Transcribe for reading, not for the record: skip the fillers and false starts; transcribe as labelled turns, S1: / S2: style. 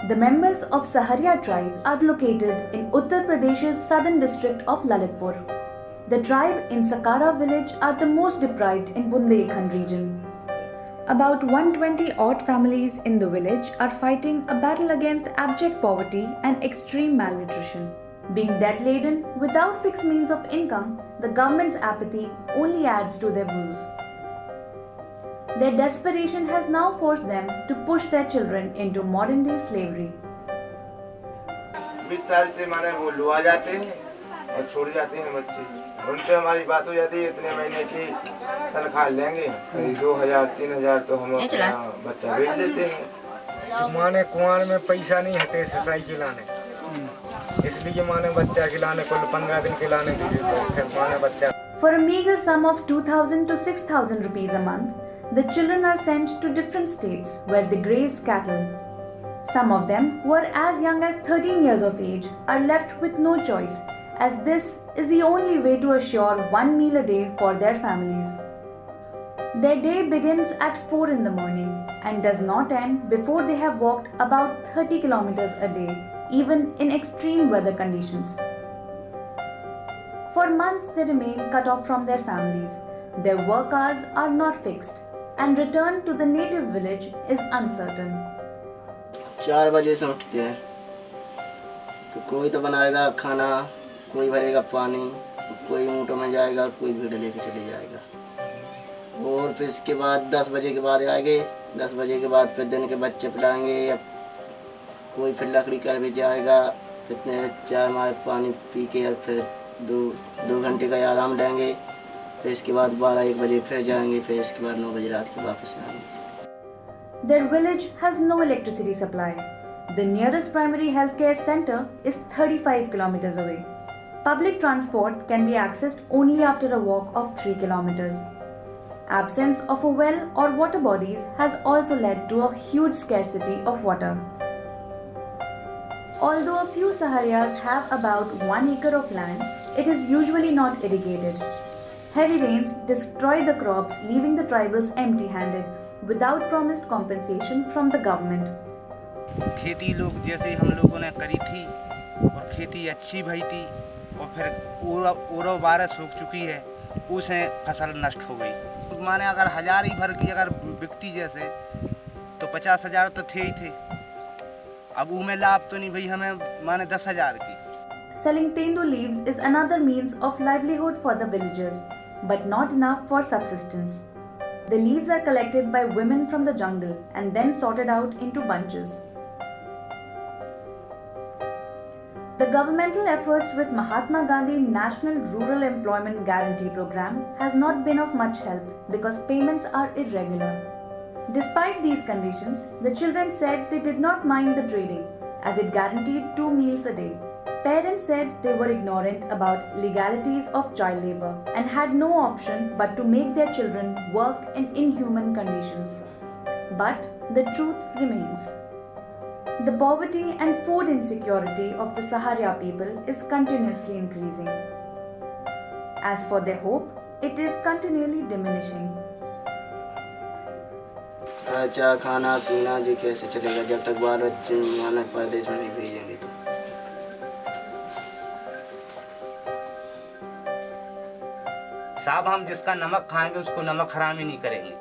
S1: The members of Saharia tribe are located in Uttar Pradesh's southern district of Lalitpur. The tribe in Sakara village are the most deprived in Bundelkhand region. About 120 odd families in the village are fighting a battle against abject poverty and extreme malnutrition. Being debt-laden without fixed means of income, the government's apathy only adds to their woes. Their desperation has now forced them to push their children into modern-day slavery.
S2: 20 साल से माने वो लुआ जाते हैं और छोड़ जाते हैं बच्चे। उनसे हमारी बात हो जाती है इतने महीने की तनख्वाह लेंगे, 2000-3000 तो हम अपना बच्चा बेच देते हैं।
S3: माने कुआं में पैसा नहीं हटे सिसाई खिलाने, इसलिए माने बच्चा खिलाने कुल 15 दिन खिलाने के लिए फिर माने बच्चा।
S1: For a meager sum of 2,000 to 6,000 rupees a month, the children are sent to different states where they graze cattle. Some of them, who are as young as 13 years of age, are left with no choice, as this is the only way to assure one meal a day for their families. Their day begins at 4 in the morning and does not end before they have walked about 30 kilometers a day, even in extreme weather conditions. For months they remain cut off from their families. Their work hours are not fixed, and return to the native village is uncertain.
S4: 4 बजे से उठते हैं तो कोई तो बनाएगा खाना, कोई भरेगा पानी, कोई ऊँटों में जाएगा, कोई भीड़ लेके चले जाएगा। और फिर इसके बाद 10 बजे के बाद आएंगे, 10 बजे के बाद फिर दिन के बच्चे पिलाएंगे या कोई फिर लकड़ी कर भी जाएगा। कितने 4 माह पानी पी के और फिर 2 घंटे का आराम लेंगे। फिर इसके बाद 12-1 बजे फिर जाएंगे, फिर इसके बाद 9 बजे रात को वापस आएंगे।
S1: Their village has no electricity supply. The nearest primary healthcare center is 35 kilometers away. Public transport can be accessed only after a walk of 3 kilometers. Absence of a well or water bodies has also led to a huge scarcity of water. Although a few Saharias have about 1 acre of land, it is usually not irrigated. Heavy rains destroy the crops, leaving the tribals empty-handed, without promised compensation from the government.
S5: खेती लोग जैसे हम लोगों ने करी थी और खेती अच्छी भई थी और फिर ओरो बारिश हो चुकी है, उससे फसल नष्ट हो गई। माने अगर 1000 ही भर की अगर बिकती जैसे तो 50,000 तो थे ही थे। अब उनमें लाभ तो नहीं भाई हमें माने 10,000 की।
S1: Selling tendu leaves is another means of livelihood for the villagers, but not enough for subsistence. The leaves are collected by women from the jungle and then sorted out into bunches. The governmental efforts with Mahatma Gandhi National Rural Employment Guarantee Program has not been of much help because payments are irregular. Despite these conditions, the children said they did not mind the trading as it guaranteed 2 meals a day. Parents said they were ignorant about legalities of child labor and had no option but to make their children work in inhuman conditions. But the truth remains. The poverty and food insecurity of the Saharia people is continuously increasing. As for their hope, it is continually diminishing.
S4: खर्चा खाना पीना जी कैसे चलेगा जब तक बाल बच्चे माने परदेश में नहीं भेजेंगे तो।
S5: साहब हम जिसका नमक खाएंगे उसको नमक हरामी नहीं करेंगे।